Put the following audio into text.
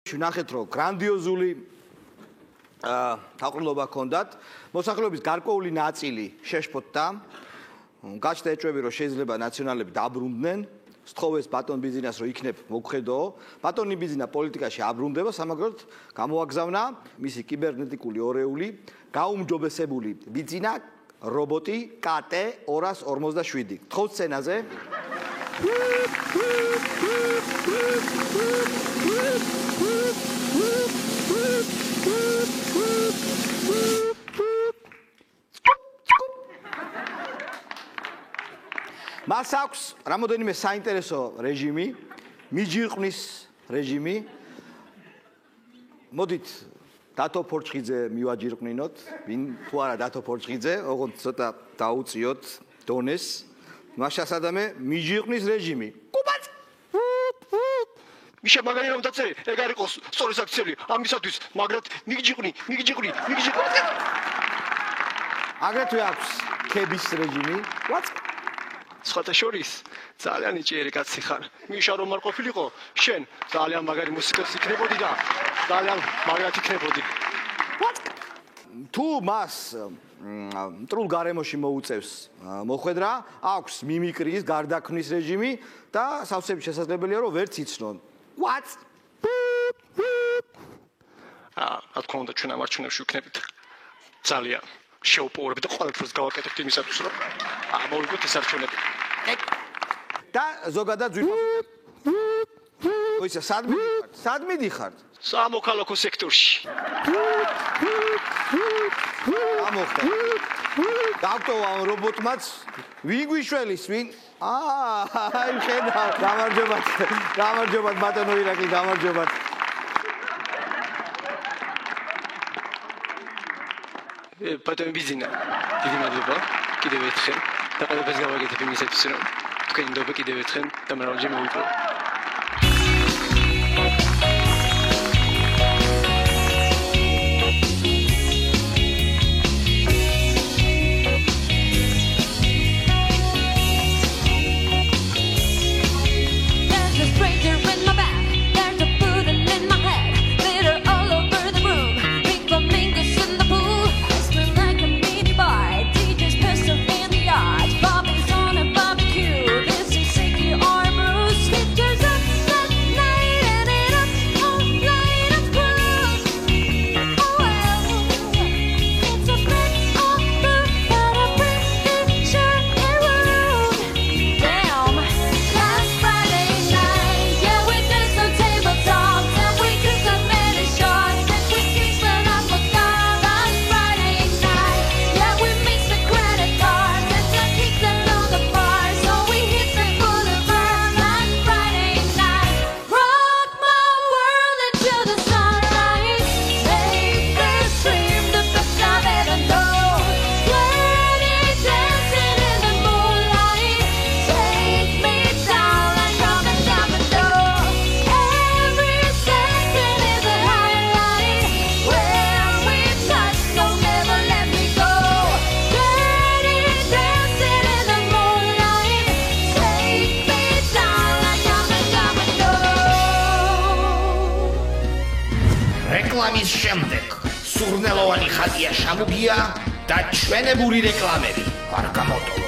Ნახეთ რომ გრანდიოზული თაყრილობა ჰქონდათ, მოსახლეობის გარკვეული ნაწილი შეშფოთდა, გაჩნდა ეჭვები რომ შეიძლება ნაციონალები დაბრუნდნენ, სთხოვეს ბატონ ბიზინას რომ იქნებ მოგხედო, ბატონი ბიზინა პოლიტიკაში აბრუნდება, სამაგროდ გამოაგზავნა მისი კიბერნეტიკული ორეული, გაუმჯობესებული ბიზინა რობოტი KT 247. თხოვთ სცენაზე. მას აქვს რამოდენიმე საინტერესო რეჟიმი, მიჯირყვნის რეჟიმი. მოდით დათო ფორჩხიძე მივაჯირყვნინოთ, ვინ თუ არა დათო ფორჩხიძე, ოღონდ ცოტა დაუწიოთ დონეს. მაშასადამე მიჯირყვნის რეჟიმი. კუბაც მიშა მაგარი რომ დაწერე, ეგ არ იყოს სწორი საქციელი ამისათვის, მაგრამ მიჯიყვნი. აგრეთვე აქვს ქების რეჟიმი. What? სხვათა შორის ძალიან იჭიერი კაცი ხარ. მიშა რომ არ ყოფილიყო, შენ ძალიან მაგარი მუსიკას იქნებოდი და ძალიან მაგრად იქნებოდი. თუ მას მტრულ გარემოში მოუწევს მოხვედრა, აქვს მიმიკრის, გარდაქმნის რეჟიმი და სავსებით შესაძლებელია რომ ვერც იცნონ. What? რა თქმა უნდა ჩვენ ამარჩუნებში ვიქნებით. ძალიან შეუპოვებთ და ყველაფერს გავაკეთებთ იმისათვის რომ მოვიგოთ ეს არჩევნები. და ზოგადად ვისაც სად მიდიხართ? სამოქალაქო სექტორში. ამოხდა. დავტოვა რობოტმაც ვინ გვიშველის ვინ? აი ხედავ, გამარჯობათ ბატონო ირაკლი, გამარჯობათ. ბატონი ბიზინა, დიდი მადლობა, კიდევ ერთხელ და ყველაფერს გავაკეთებ იმისათვის რომ თქვენი ნდობა კიდევ ერთხელ და მრავალჯერ მოვიპოვო. რეკლამის შემდეგ სურნელოვანი ხაზია შამუგია და ჩვენებური რეკლამები არ გამოტოვ